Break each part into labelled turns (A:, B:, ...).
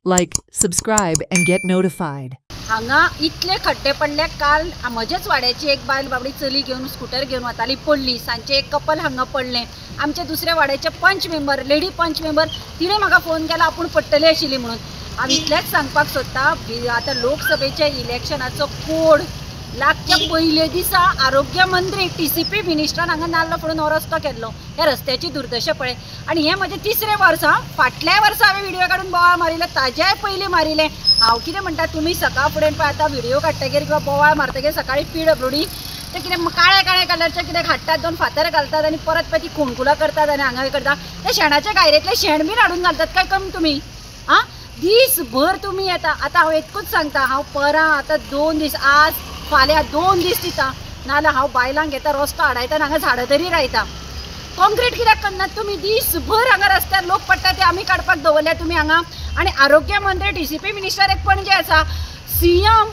A: Like, subscribe and get notified.
B: हांगा इतले खड्डे पडले. काल म्हजेच वाड्याची एक बायल बाबडी चली घेऊन स्कूटर घेऊन वताली, पडली. सांचे एक कपल हांगा पडले. आमचे दुसऱ्या वाड्याचे पंच मेंबर, लेडी पंच मेंबर, तिने म्हाका फोन केला आपूण पडटली आशिल्ली म्हणून. हांव इतलेंच सांगपाक सोदता, आतां लोकसभेच्या इलेक्शनाचो कोड लागच्या पयले दिसा आरोग्य मंत्री TCP मिनिस्टरान हांगा नाल्ल फोडून हो रस्तो केल्लो. ह्या रस्त्याची दुर्दशा पळय. आणि हे म्हजें तिसरें वर्स. फाटल्या वर्सा हांवें व्हिडिओ काडून बोवाळ मारिल्ले, ताज्याय पयलीं मारिल्लें. हांव कितें म्हणटा, तुमी सकाळ फुडें पळय आतां व्हिडिओ काडटकीर किंवा बोवाळ मारतकीर सकाळी PWD ते कितें काळ्या कलरचे कितें हाडटात, दोन फातर घालतात आनी परत पळय ती खोणकुलां करतात आनी हांगा करतात. ते शेणाच्या गायरेंतले शेण बीन हाडून घालतात काय कमी तुमी? दीसभर तुमी येता. आतां हांव एकूच सांगता, हांव परां आतां 2 दीस, आज फाल्यां 2 दीस दिता, नाल्यार हांव बायलांक घेता, रस्तो हाडयता, हांगा झाडां तरी रायता. कॉन्क्रीट कित्याक करनात तुमी? दीसभर हांगा रस्त्यार लोक पडटा ते आमी काडपाक दवरल्या तुमी हांगा. आनी आरोग्य मंत्री TCP मिनिस्टर एक पणजे आसा, CM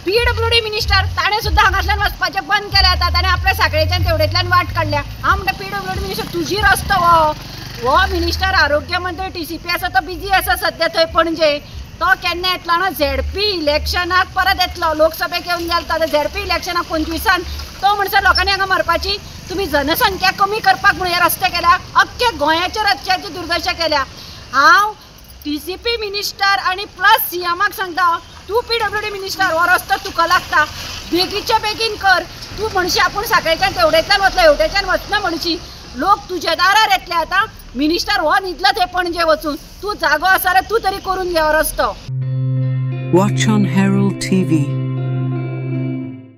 B: PWD मिनिस्टर ताणें सुद्दां हांगासल्यान वचपाचें बंद केलें. आतां ताणें आपल्या साखळेच्यान तेवडेंतल्यान वाट काडल्या. हांव म्हणटा PWD मिनिस्टर तुजी रस्तो हो मिनिस्टर आरोग्य मंत्री TCP आसा तो बिजी आसा सद्या थंय पणजे. तो केन्ना येतलो ना, ZP इलेक्शनाक परत येतलो. लोकसभेक येवन गेलो तो ZP इलेक्शनाक 25 तो म्हणसर लोकांनी हांगा मरपाची. तुमी जनसंख्या कमी करपाक म्हणून हे रस्ते केल्या. अख्ख्या गोंयाच्या रस्त्याची दुर्दशा केल्या. हांव TCP मिनिस्टर आनी प्लस CMाक सांगता, तूं PWD मिनिस्टर, हो रस्तो तुका लागता, बेगीच्या बेगीन कर. तूं म्हणशी आपूण साखळेच्यान तेवडेंतल्यान वतलो, हेवटेच्यान वचना म्हणशी. लोक तुज्या दारार येतले. आतां मिनिस्टर हो न्हिदलो थंय पणजे वचून. तूं जागो आसा रे, तूं तरी करून घे हो रस्तो.
A: Watch on Herald TV.